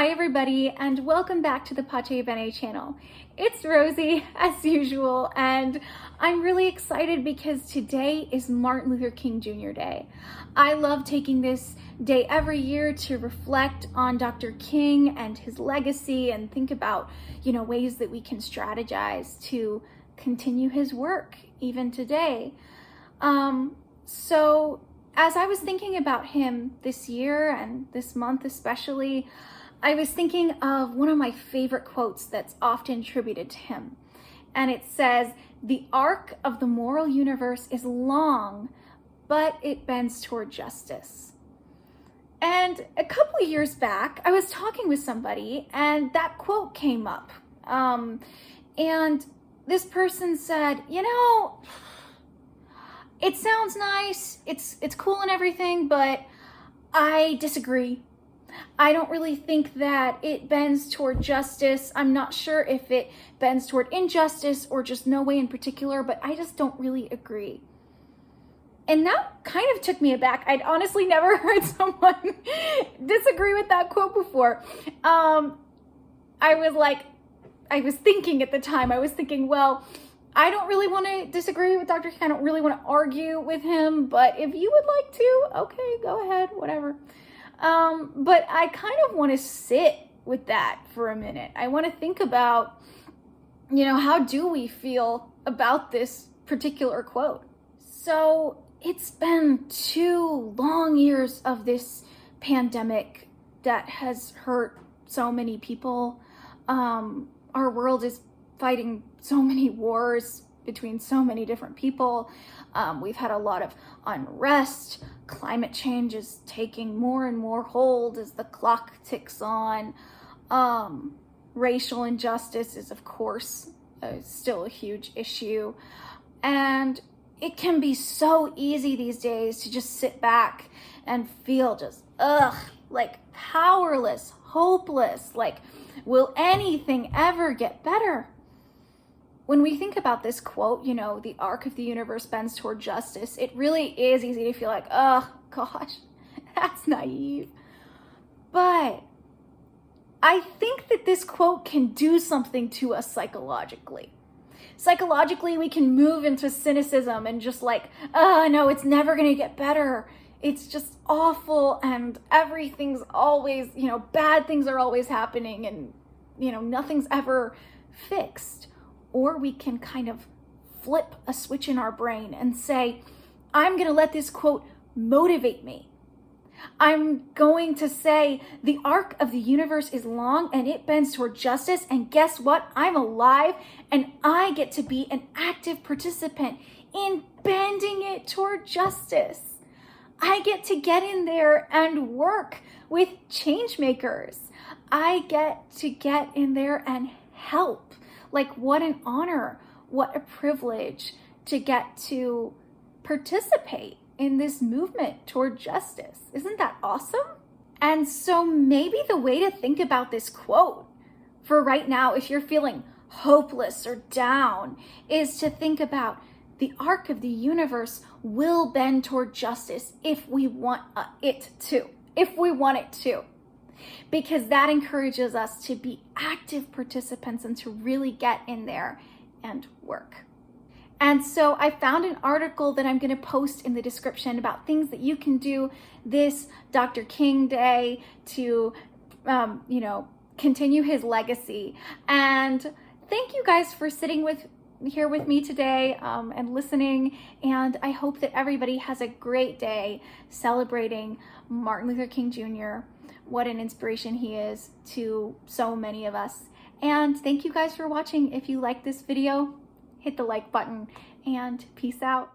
Hi everybody, and welcome back to the Bene channel. It's Rosie as usual, and I'm really excited because today is Martin Luther King Jr. Day. I love taking this day every year to reflect on Dr. King and his legacy and think about, ways that we can strategize to continue his work even today. So as I was thinking about him this year and this month especially, I was thinking of one of my favorite quotes that's often attributed to him. And it says, "The arc of the moral universe is long, but it bends toward justice." And a couple of years back, I was talking with somebody and that quote came up. And this person said, it sounds nice, it's cool and everything, but I disagree. I don't really think that it bends toward justice. I'm not sure if it bends toward injustice or just no way in particular, but I just don't really agree. And that kind of took me aback. I'd honestly never heard someone disagree with that quote before. I was thinking at the time, well, I don't really want to disagree with Dr. King. I don't really want to argue with him, but if you would like to, okay, go ahead, whatever. But I kind of want to sit with that for a minute. I want to think about, how do we feel about this particular quote? So it's been 2 long years of this pandemic that has hurt so many people. Our world is fighting so many wars between so many different people. We've had a lot of unrest. Climate change is taking more and more hold as the clock ticks on. Racial injustice is, of course, still a huge issue. And it can be so easy these days to just sit back and feel just, powerless, hopeless, will anything ever get better? When we think about this quote, the arc of the universe bends toward justice, it really is easy to feel like, oh gosh, that's naive. But I think that this quote can do something to us psychologically. Psychologically, we can move into cynicism and just no, it's never gonna get better. It's just awful and everything's always, bad things are always happening and, nothing's ever fixed. Or we can kind of flip a switch in our brain and say, I'm going to let this quote motivate me. I'm going to say, the arc of the universe is long and it bends toward justice. And guess what? I'm alive and I get to be an active participant in bending it toward justice. I get in there and work with change makers. I get in there and help. What an honor, what a privilege to get to participate in this movement toward justice. Isn't that awesome? And so maybe the way to think about this quote for right now, if you're feeling hopeless or down, is to think about the arc of the universe will bend toward justice if we want it to. Because that encourages us to be active participants and to really get in there and work. And so I found an article that I'm going to post in the description about things that you can do this Dr. King Day to, continue his legacy. And thank you guys for sitting here with me today and listening. And I hope that everybody has a great day celebrating Martin Luther King Jr. What an inspiration he is to so many of us. And thank you guys for watching. If you like this video, hit the like button and peace out.